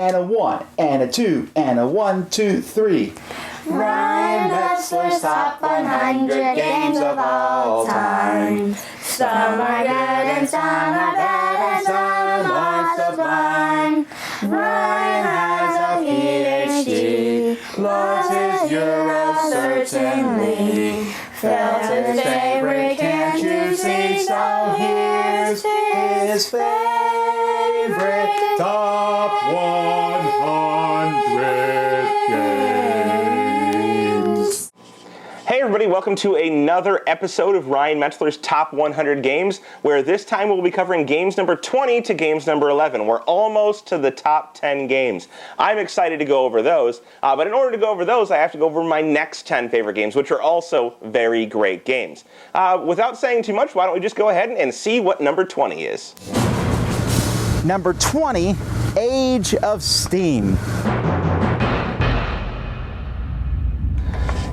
And a 1, and a 2, and a 1, 2, 3. Ryan Metzler's top 100 games of all time. Some are good and some are bad and some are sublime. Ryan has a PhD, lost his Euro certainly. Felt his favorite, can't you see? So here's his favorite Top 100 games. Hey everybody, welcome to another episode of Ryan Metzler's Top 100 Games, where this time we'll be covering games number 20 to games number 11. We're almost to the top 10 games. I'm excited to go over those, but in order to go over those, I have to go over my next 10 favorite games, which are also very great games. Without saying too much, why don't we just go ahead and see what number 20 is. Number 20, Age of Steam.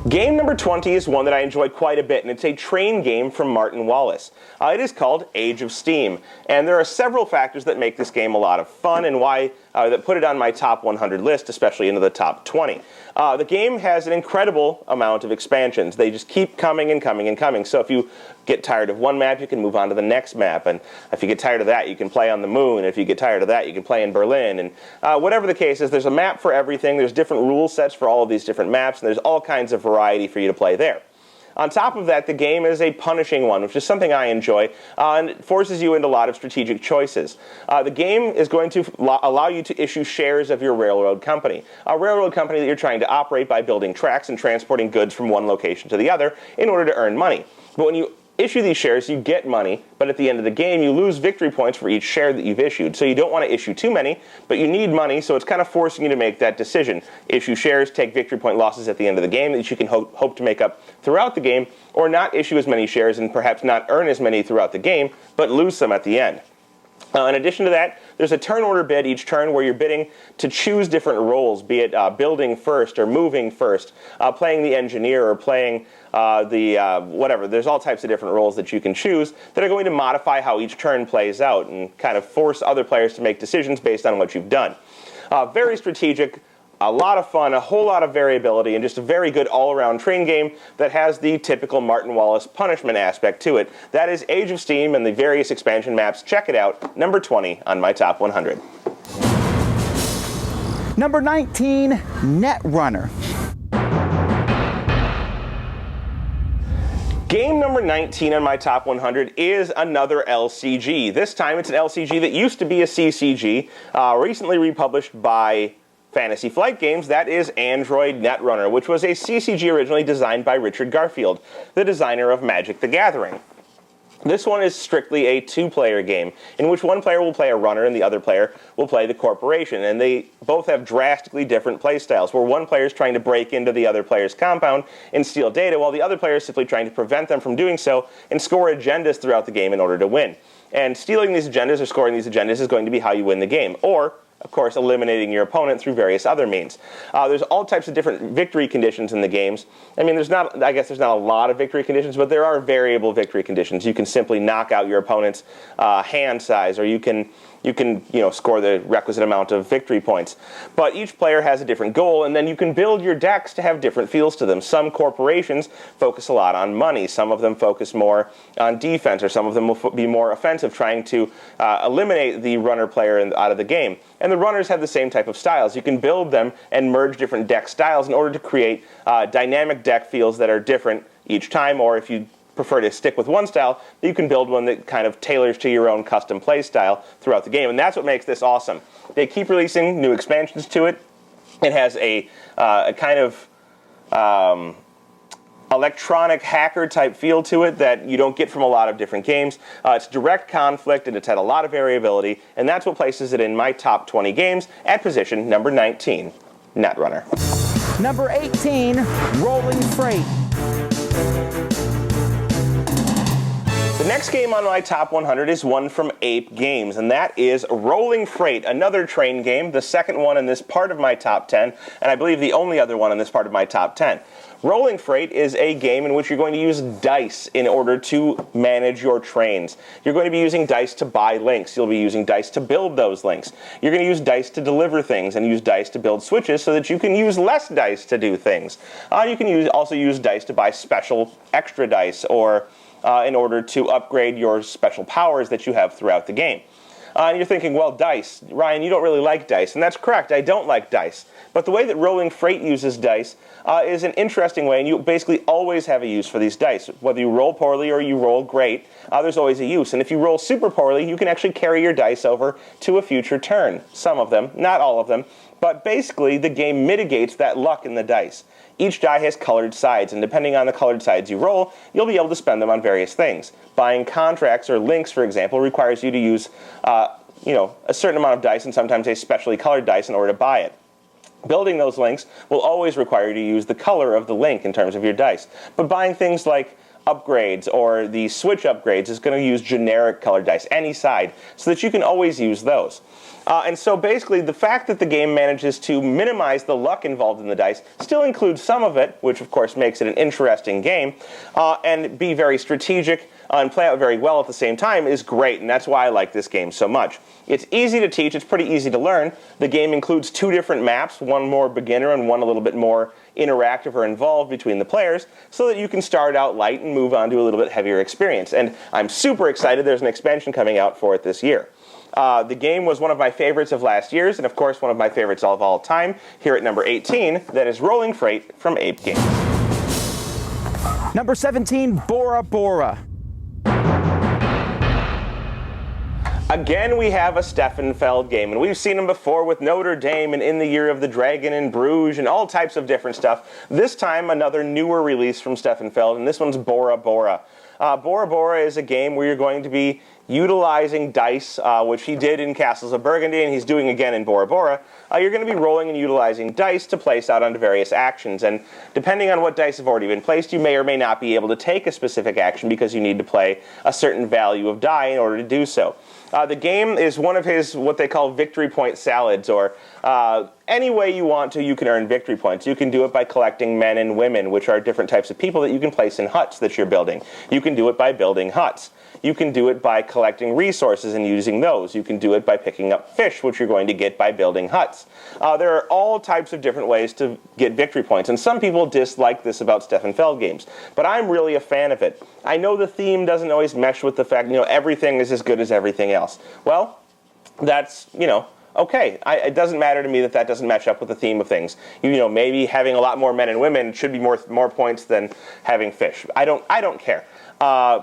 Game number 20 is one that I enjoy quite a bit, and it's a train game from Martin Wallace. It is called Age of Steam, and there are several factors that make this game a lot of fun and why that put it on my top 100 list, especially into the top 20. The game has an incredible amount of expansions. They just keep coming and coming and coming. So if you get tired of one map, you can move on to the next map. And if you get tired of that, you can play on the moon. If you get tired of that, you can play in Berlin. And whatever the case is, there's a map for everything. There's different rule sets for all of these different maps, and there's all kinds of variety for you to play there. On top of that, the game is a punishing one, which is something I enjoy, and it forces you into a lot of strategic choices. The game is going to allow you to issue shares of your railroad company, a railroad company that you're trying to operate by building tracks and transporting goods from one location to the other in order to earn money. But when you issue these shares, you get money, but at the end of the game, you lose victory points for each share that you've issued. So you don't want to issue too many, but you need money, so it's kind of forcing you to make that decision. Issue shares, take victory point losses at the end of the game that you can hope to make up throughout the game, or not issue as many shares and perhaps not earn as many throughout the game, but lose some at the end. In addition to that, there's a turn order bid each turn where you're bidding to choose different roles, be it building first or moving first, playing the engineer or playing whatever. There's all types of different roles that you can choose that are going to modify how each turn plays out and kind of force other players to make decisions based on what you've done. Very strategic. A lot of fun, a whole lot of variability, and just a very good all-around train game that has the typical Martin Wallace punishment aspect to it. That is Age of Steam and the various expansion maps. Check it out. Number 20 on my top 100. Number 19, Netrunner. Game number 19 on my top 100 is another LCG. This time it's an LCG that used to be a CCG, recently republished by Fantasy Flight Games. That is Android Netrunner, which was a CCG originally designed by Richard Garfield, the designer of Magic the Gathering. This one is strictly a two-player game, in which one player will play a runner and the other player will play the corporation, and they both have drastically different play styles, where one player is trying to break into the other player's compound and steal data, while the other player is simply trying to prevent them from doing so and score agendas throughout the game in order to win. And stealing these agendas or scoring these agendas is going to be how you win the game, or of course, eliminating your opponent through various other means. There's all types of different victory conditions in the games. I mean, I guess there's not a lot of victory conditions, but there are variable victory conditions. You can simply knock out your opponent's hand size, or you can score the requisite amount of victory points. But each player has a different goal, and then you can build your decks to have different feels to them. Some corporations focus a lot on money. Some of them focus more on defense, or some of them will be more offensive, trying to eliminate the runner player out of the game. And the runners have the same type of styles. You can build them and merge different deck styles in order to create dynamic deck feels that are different each time, or if you prefer to stick with one style, you can build one that kind of tailors to your own custom play style throughout the game, and that's what makes this awesome. They keep releasing new expansions to it. It has a kind of electronic hacker type feel to it that you don't get from a lot of different games. It's direct conflict, and it's had a lot of variability, and that's what places it in my top 20 games at position number 19, Netrunner. Number 18, Rolling Freight. The next game on my top 100 is one from Ape Games, and that is Rolling Freight, another train game, the second one in this part of my top 10, and I believe the only other one in this part of my top 10. Rolling Freight is a game in which you're going to use dice in order to manage your trains. You're going to be using dice to buy links. You'll be using dice to build those links. You're going to use dice to deliver things and use dice to build switches so that you can use less dice to do things. You can also use dice to buy special extra dice or in order to upgrade your special powers that you have throughout the game. And you're thinking, well, dice. Ryan, you don't really like dice. And that's correct, I don't like dice. But the way that Rolling Freight uses dice is an interesting way, and you basically always have a use for these dice. Whether you roll poorly or you roll great, there's always a use. And if you roll super poorly, you can actually carry your dice over to a future turn. Some of them, not all of them. But basically, the game mitigates that luck in the dice. Each die has colored sides, and depending on the colored sides you roll, you'll be able to spend them on various things. Buying contracts or links, for example, requires you to use a certain amount of dice and sometimes a specially colored dice in order to buy it. Building those links will always require you to use the color of the link in terms of your dice. But buying things like upgrades or the switch upgrades is going to use generic colored dice, any side, so that you can always use those. And so basically the fact that the game manages to minimize the luck involved in the dice still includes some of it, which of course makes it an interesting game, and be very strategic and play out very well at the same time is great, and that's why I like this game so much. It's easy to teach, it's pretty easy to learn. The game includes two different maps, one more beginner and one a little bit more interactive or involved between the players, so that you can start out light and move on to a little bit heavier experience. And I'm super excited there's an expansion coming out for it this year. The game was one of my favorites of last year's, and of course one of my favorites of all time, here at number 18, that is Rolling Freight from Ape Games. Number 17, Bora Bora. Again, we have a Steffenfeld game, and we've seen him before with Notre Dame and In the Year of the Dragon in Bruges and all types of different stuff. This time, another newer release from Steffenfeld, and this one's Bora Bora. Bora Bora is a game where you're going to be utilizing dice, which he did in Castles of Burgundy, and he's doing again in Bora Bora. You're going to be rolling and utilizing dice to place out onto various actions, and depending on what dice have already been placed, you may or may not be able to take a specific action because you need to play a certain value of die in order to do so. The game is one of his, what they call victory point salads, or any way you want to, you can earn victory points. You can do it by collecting men and women, which are different types of people that you can place in huts that you're building. You can do it by building huts. You can do it by collecting resources and using those. You can do it by picking up fish, which you're going to get by building huts. There are all types of different ways to get victory points, and some people dislike this about Steffenfeld games, but I'm really a fan of it. I know the theme doesn't always mesh with the fact, everything is as good as everything else. Well, that's, okay. It doesn't matter to me that doesn't match up with the theme of things. Maybe having a lot more men and women should be more points than having fish. I don't care.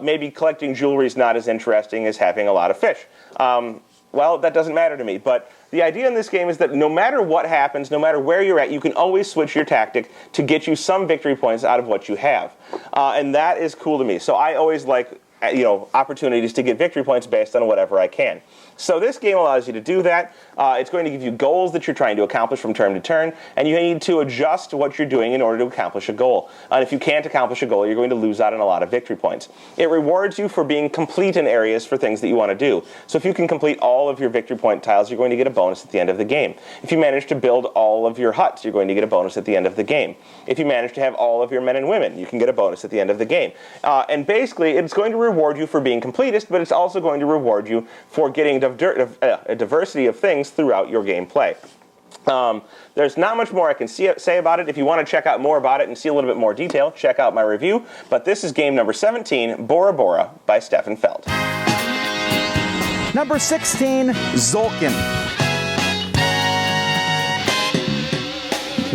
Maybe collecting jewelry is not as interesting as having a lot of fish. Well, that doesn't matter to me. But the idea in this game is that no matter what happens, no matter where you're at, you can always switch your tactic to get you some victory points out of what you have. And that is cool to me. So I always like opportunities to get victory points based on whatever I can. So this game allows you to do that. It's going to give you goals that you're trying to accomplish from turn to turn, and you need to adjust what you're doing in order to accomplish a goal. And if you can't accomplish a goal, you're going to lose out on a lot of victory points. It rewards you for being complete in areas for things that you want to do. So if you can complete all of your victory point tiles, you're going to get a bonus at the end of the game. If you manage to build all of your huts, you're going to get a bonus at the end of the game. If you manage to have all of your men and women, you can get a bonus at the end of the game. And basically, it's going to reward you for being completist, but it's also going to reward you for getting a diversity of things throughout your gameplay. There's not much more I can say about it. If you want to check out more about it and see a little bit more detail, check out my review. But this is game number 17, Bora Bora by Steffenfeld. Number 16, Zolkin.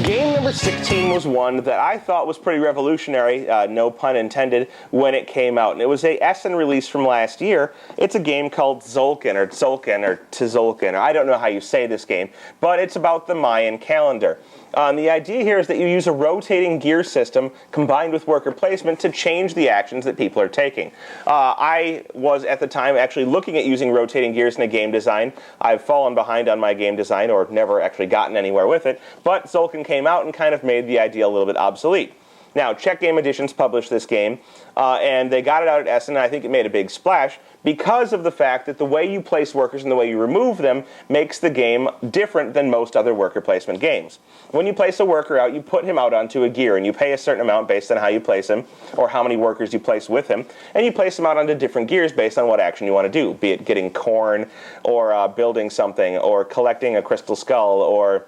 Game number 16 was one that I thought was pretty revolutionary, no pun intended, when it came out. And it was a Essen release from last year. It's a game called Tzolk'in, or Tzolk'in, or I don't know how you say this game, but it's about the Mayan calendar. The idea here is that you use a rotating gear system combined with worker placement to change the actions that people are taking. I was, at the time, actually looking at using rotating gears in a game design. I've fallen behind on my game design, or never actually gotten anywhere with it, but Tzolk'in came out and kind of made the idea a little bit obsolete. Now, Czech Game Editions published this game, and they got it out at Essen, and I think it made a big splash because of the fact that the way you place workers and the way you remove them makes the game different than most other worker placement games. When you place a worker out, you put him out onto a gear, and you pay a certain amount based on how you place him, or how many workers you place with him, and you place him out onto different gears based on what action you want to do, be it getting corn, or building something, or collecting a crystal skull, or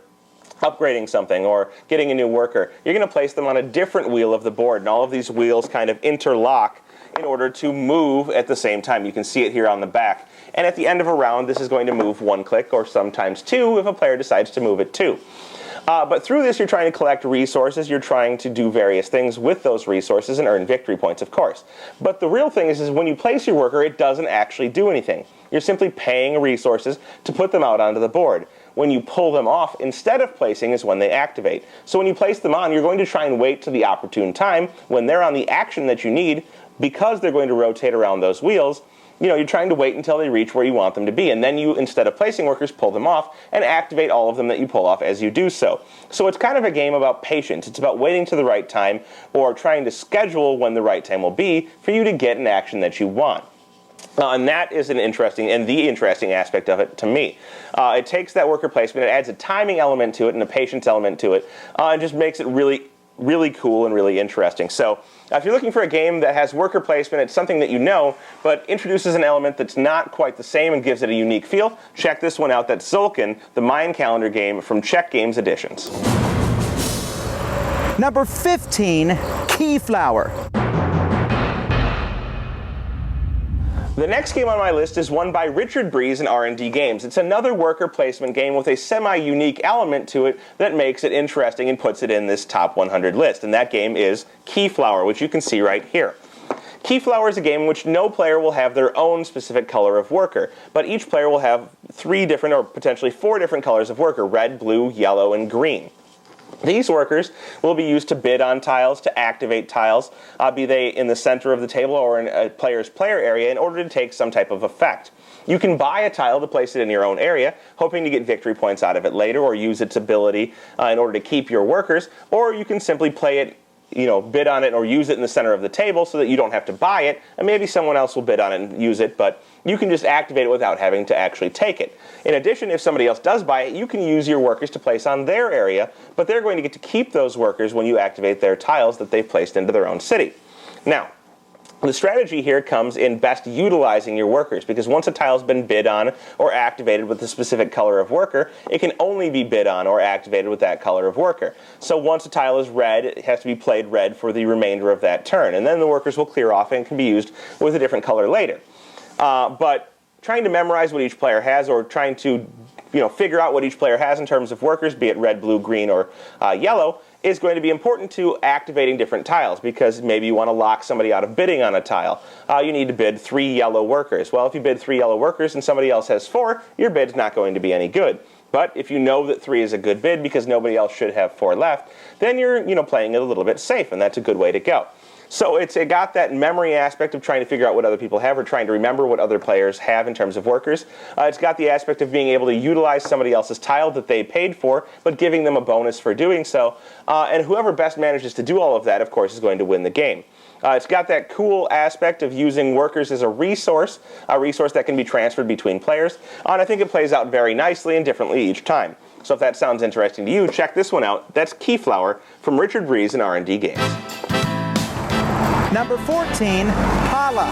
upgrading something, or getting a new worker. You're going to place them on a different wheel of the board, and all of these wheels kind of interlock in order to move at the same time. You can see it here on the back. And at the end of a round, this is going to move 1 click, or sometimes 2 if a player decides to move it 2. But through this, you're trying to collect resources. You're trying to do various things with those resources and earn victory points, of course. But the real thing is when you place your worker, it doesn't actually do anything. You're simply paying resources to put them out onto the board. When you pull them off instead of placing is when they activate. So when you place them on, you're going to try and wait till the opportune time when they're on the action that you need, because they're going to rotate around those wheels. You're trying to wait until they reach where you want them to be, and then you, instead of placing workers, pull them off and activate all of them that you pull off as you do so. So it's kind of a game about patience. It's about waiting to the right time, or trying to schedule when the right time will be for you to get an action that you want. And that is the interesting aspect of it to me. It takes that worker placement, it adds a timing element to it and a patience element to it, and just makes it really, really cool and really interesting. So if you're looking for a game that has worker placement, it's something that you know, but introduces an element that's not quite the same and gives it a unique feel, check this one out. That's Zulkin, the Mayan calendar game from Czech Games Editions. Number 15, Keyflower. The next game on my list is one by Richard Breeze and R&D Games. It's another worker placement game with a semi-unique element to it that makes it interesting and puts it in this top 100 list. And that game is Keyflower, which you can see right here. Keyflower is a game in which no player will have their own specific color of worker, but each player will have 3 different, or potentially 4 different colors of worker: red, blue, yellow, and green. These workers will be used to bid on tiles, to activate tiles, be they in the center of the table or in a player's player area, in order to take some type of effect. You can buy a tile to place it in your own area, hoping to get victory points out of it later, or use its ability in order to keep your workers, or you can simply play it, bid on it or use it in the center of the table so that you don't have to buy it, and maybe someone else will bid on it and use it, but you can just activate it without having to actually take it. In addition, if somebody else does buy it, you can use your workers to place on their area, but they're going to get to keep those workers when you activate their tiles that they've placed into their own city. Now, the strategy here comes in best utilizing your workers, because once a tile's been bid on or activated with a specific color of worker, it can only be bid on or activated with that color of worker. So once a tile is red, it has to be played red for the remainder of that turn, and then the workers will clear off and can be used with a different color later. But trying to memorize what each player has, or trying to figure out what each player has in terms of workers, be it red, blue, green, or yellow, is going to be important to activating different tiles, because maybe you want to lock somebody out of bidding on a tile. You need to bid 3 yellow workers. Well, if you bid 3 yellow workers and somebody else has 4, your bid's not going to be any good. But if you know that 3 is a good bid because nobody else should have 4 left, then you're playing it a little bit safe, and that's a good way to go. So it got that memory aspect of trying to figure out what other people have, or trying to remember what other players have in terms of workers. It's got the aspect of being able to utilize somebody else's tile that they paid for, but giving them a bonus for doing so. And whoever best manages to do all of that, of course, is going to win the game. It's got that cool aspect of using workers as a resource that can be transferred between players. And I think it plays out very nicely and differently each time. So if that sounds interesting to you, check this one out. That's Keyflower from Richard Breeze and R&D Games. Number 14, Pala.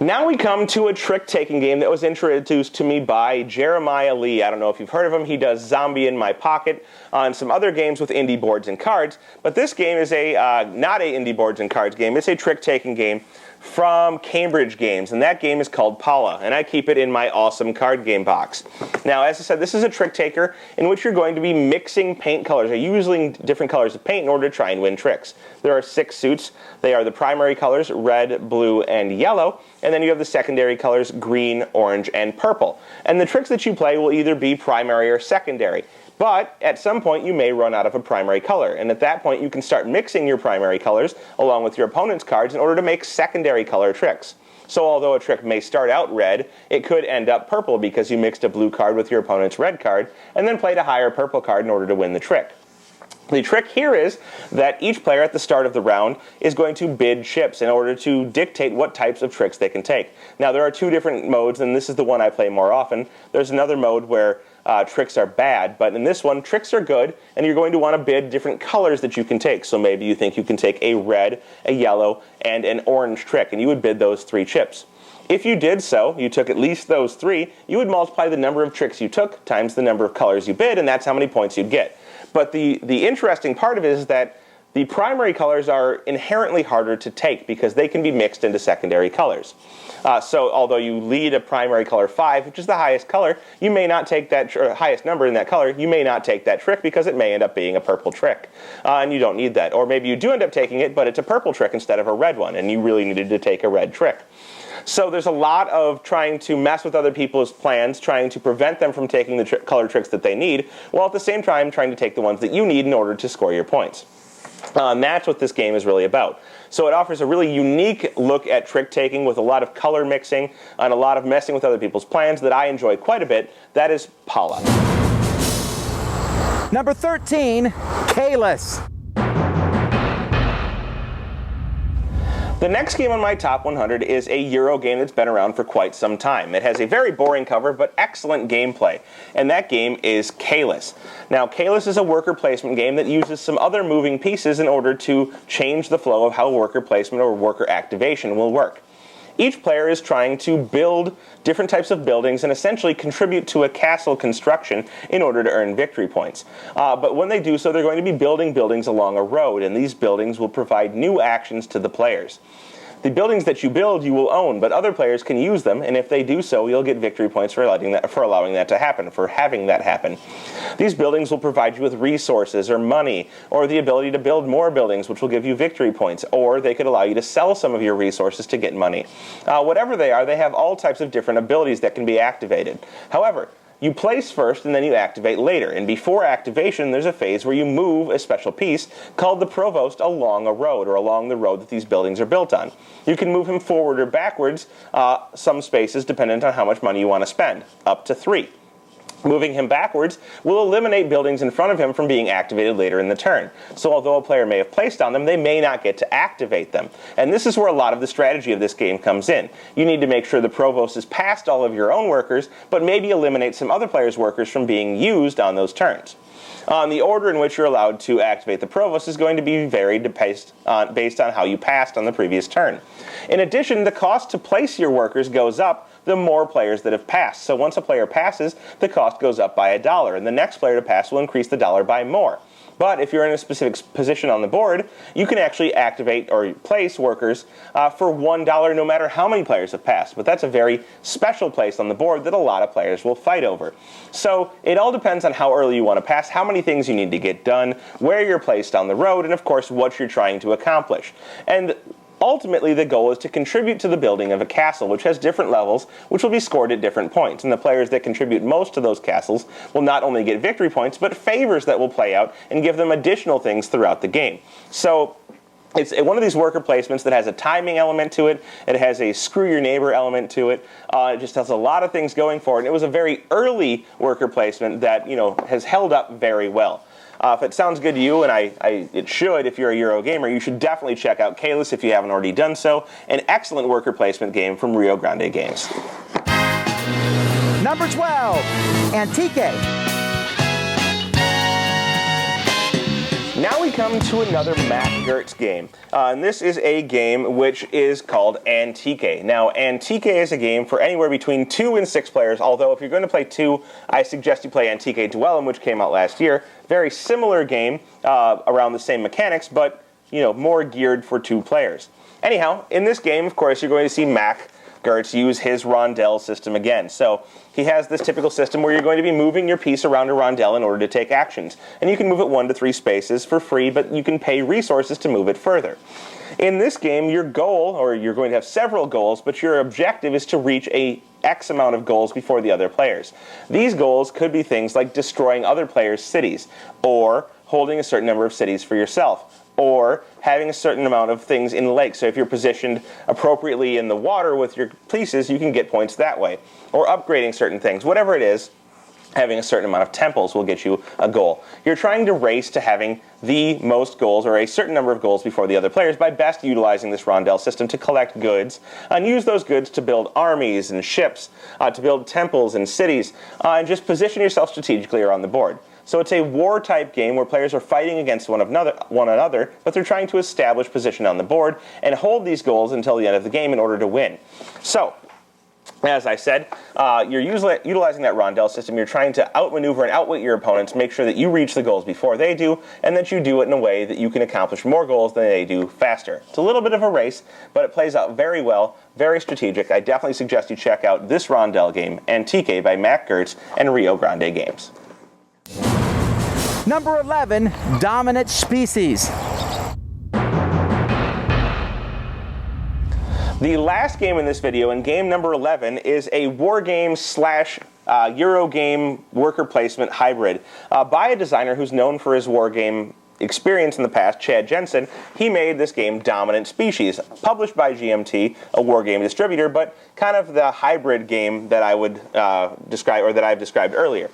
Now we come to a trick-taking game that was introduced to me by Jeremiah Lee. I don't know if you've heard of him. He does Zombie in My Pocket and some other games with indie boards and cards. But this game is not a indie boards and cards game. It's a trick-taking game from Cambridge Games, and that game is called Pala, and I keep it in my awesome card game box. Now, as I said, this is a trick taker in which you're going to be mixing paint colors, or using different colors of paint in order to try and win tricks. There are 6 suits. They are the primary colors, red, blue, and yellow, and then you have the secondary colors, green, orange, and purple. And the tricks that you play will either be primary or secondary. But at some point you may run out of a primary color, and at that point you can start mixing your primary colors along with your opponent's cards in order to make secondary color tricks. So although a trick may start out red, it could end up purple because you mixed a blue card with your opponent's red card and then played a higher purple card in order to win the trick. The trick here is that each player at the start of the round is going to bid chips in order to dictate what types of tricks they can take. Now, there are two different modes, and this is the one I play more often. There's another mode where tricks are bad, but in this one, tricks are good, and you're going to want to bid different colors that you can take. So maybe you think you can take a red, a yellow, and an orange trick, and you would bid those 3 chips. If you did so, you took at least those 3, you would multiply the number of tricks you took times the number of colors you bid, and that's how many points you'd get. But the interesting part of it is that the primary colors are inherently harder to take because they can be mixed into secondary colors. So although you lead a primary color 5, which is the highest color, you may not take that, or highest number in that color, you may not take that trick because it may end up being a purple trick. And you don't need that. Or maybe you do end up taking it, but it's a purple trick instead of a red one, and you really needed to take a red trick. So there's a lot of trying to mess with other people's plans, trying to prevent them from taking the color tricks that they need, while at the same time trying to take the ones that you need in order to score your points. And that's what this game is really about. So it offers a really unique look at trick taking with a lot of color mixing and a lot of messing with other people's plans that I enjoy quite a bit. That is Paula. Number 13, Kalis. The next game on my top 100 is a Euro game that's been around for quite some time. It has a very boring cover, but excellent gameplay, and that game is Kalis. Now, Kalis is a worker placement game that uses some other moving pieces in order to change the flow of how worker placement or worker activation will work. Each player is trying to build different types of buildings and essentially contribute to a castle construction in order to earn victory points. But when they do so, they're going to be building buildings along a road, and these buildings will provide new actions to the players. The buildings that you build, you will own, but other players can use them, and if they do so, you'll get victory points for allowing that to happen, for having that happen. These buildings will provide you with resources or money, or the ability to build more buildings, which will give you victory points, or they could allow you to sell some of your resources to get money. Whatever they are, they have all types of different abilities that can be activated. However, you place first and then you activate later, and before activation there's a phase where you move a special piece called the provost along a road, or along the road that these buildings are built on. You can move him forward or backwards some spaces dependent on how much money you want to spend, up to 3. Moving him backwards will eliminate buildings in front of him from being activated later in the turn. So although a player may have placed on them, they may not get to activate them. And this is where a lot of the strategy of this game comes in. You need to make sure the provost is past all of your own workers, but maybe eliminate some other players' workers from being used on those turns. The order in which you're allowed to activate the provost is going to be varied based on how you passed on the previous turn. In addition, the cost to place your workers goes up the more players that have passed. So once a player passes, the cost goes up by $1, and the next player to pass will increase the dollar by more. But if you're in a specific position on the board, you can actually activate or place workers for $1 no matter how many players have passed. But that's a very special place on the board that a lot of players will fight over. So it all depends on how early you want to pass, how many things you need to get done, where you're placed on the road, and of course what you're trying to accomplish. And ultimately, the goal is to contribute to the building of a castle, which has different levels, which will be scored at different points. And the players that contribute most to those castles will not only get victory points, but favors that will play out and give them additional things throughout the game. So it's one of these worker placements that has a timing element to it. It has a screw your neighbor element to it. It just has a lot of things going for it. And it was a very early worker placement that, has held up very well. If it sounds good to you, and it should if you're a Euro gamer, you should definitely check out Kalis if you haven't already done so. An excellent worker placement game from Rio Grande Games. Number 12, Antique. Now we come to another Matt Gertz game. And this is a game which is called Antique. Now, Antique is a game for anywhere between 2 and 6 players, although if you're going to play 2, I suggest you play Antique Duellum, which came out last year. Very similar game, around the same mechanics, but, more geared for 2 players. Anyhow, in this game, of course, you're going to see Matt Gertz use his rondelle system again. So he has this typical system where you're going to be moving your piece around a rondelle in order to take actions. And you can move it 1 to 3 spaces for free, but you can pay resources to move it further. In this game, your goal, or you're going to have several goals, but your objective is to reach a X amount of goals before the other players. These goals could be things like destroying other players' cities, or holding a certain number of cities for yourself, or having a certain amount of things in lakes. So if you're positioned appropriately in the water with your pieces, you can get points that way. Or upgrading certain things. Whatever it is, having a certain amount of temples will get you a goal. You're trying to race to having the most goals, or a certain number of goals before the other players, by best utilizing this rondel system to collect goods and use those goods to build armies and ships, to build temples and cities, and just position yourself strategically around the board. So it's a war-type game where players are fighting against one another, but they're trying to establish position on the board and hold these goals until the end of the game in order to win. So, as I said, you're utilizing that rondel system. You're trying to outmaneuver and outwit your opponents, make sure that you reach the goals before they do, and that you do it in a way that you can accomplish more goals than they do faster. It's a little bit of a race, but it plays out very well, very strategic. I definitely suggest you check out this rondel game, Antique by Matt Gertz and Rio Grande Games. Number 11, Dominant Species. The last game in this video, and game number 11, is a war game slash Euro game worker placement hybrid by a designer who's known for his war game experience in the past, Chad Jensen. He made this game Dominant Species, published by GMT, a war game distributor, but kind of the hybrid game that I would describe, or that I've described earlier.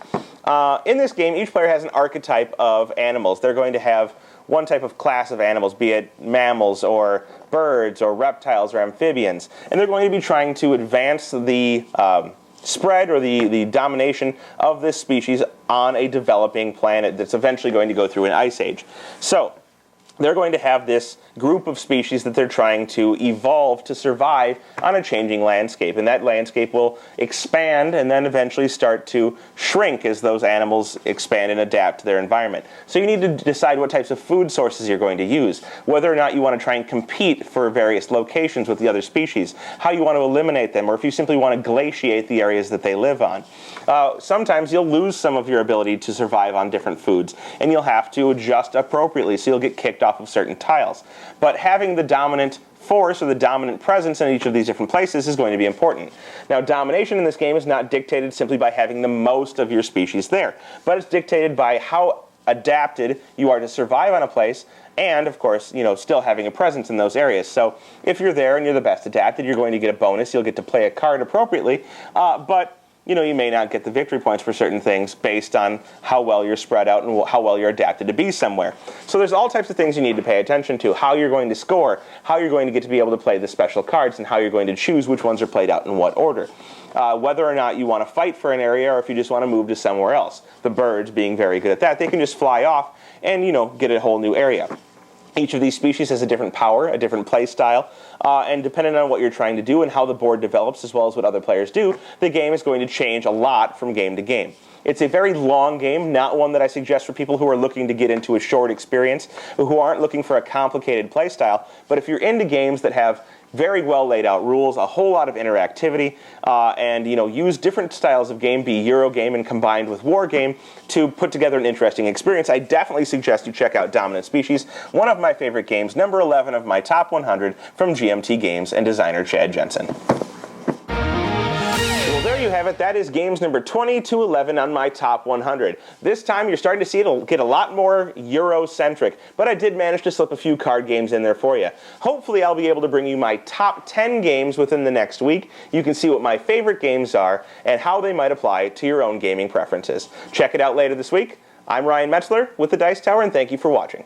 In this game, each player has an archetype of animals. They're going to have one type of class of animals, be it mammals or birds or reptiles or amphibians, and they're going to be trying to advance the spread or the domination of this species on a developing planet that's eventually going to go through an ice age. So they're going to have this group of species that they're trying to evolve to survive on a changing landscape, and that landscape will expand and then eventually start to shrink as those animals expand and adapt to their environment. So you need to decide what types of food sources you're going to use, whether or not you want to try and compete for various locations with the other species, how you want to eliminate them, or if you simply want to glaciate the areas that they live on. Sometimes you'll lose some of your ability to survive on different foods, and you'll have to adjust appropriately, so you'll get kicked off of certain tiles. But having the dominant force or the dominant presence in each of these different places is going to be important. Now, domination in this game is not dictated simply by having the most of your species there, but it's dictated by how adapted you are to survive on a place, and of course, still having a presence in those areas. So if you're there and you're the best adapted, you're going to get a bonus. You'll get to play a card appropriately, but you may not get the victory points for certain things based on how well you're spread out and how well you're adapted to be somewhere. So there's all types of things you need to pay attention to: how you're going to score, how you're going to get to be able to play the special cards, and how you're going to choose which ones are played out in what order. Whether or not you want to fight for an area or if you just want to move to somewhere else. The birds being very good at that, they can just fly off and get a whole new area. Each of these species has a different power, a different play style, and depending on what you're trying to do and how the board develops, as well as what other players do, the game is going to change a lot from game to game. It's a very long game, not one that I suggest for people who are looking to get into a short experience, who aren't looking for a complicated play style. But if you're into games that have very well laid out rules, a whole lot of interactivity, and use different styles of game, be Euro game and combined with war game, to put together an interesting experience, I definitely suggest you check out Dominant Species, one of my favorite games, number 11 of my top 100 from GMT Games and designer Chad Jensen. There you have it. That is games number 20 to 11 on my top 100. This time you're starting to see it'll get a lot more Euro-centric, but I did manage to slip a few card games in there for you. Hopefully I'll be able to bring you my top 10 games within the next week. You can see what my favorite games are and how they might apply to your own gaming preferences. Check it out later this week. I'm Ryan Metzler with the Dice Tower, and thank you for watching.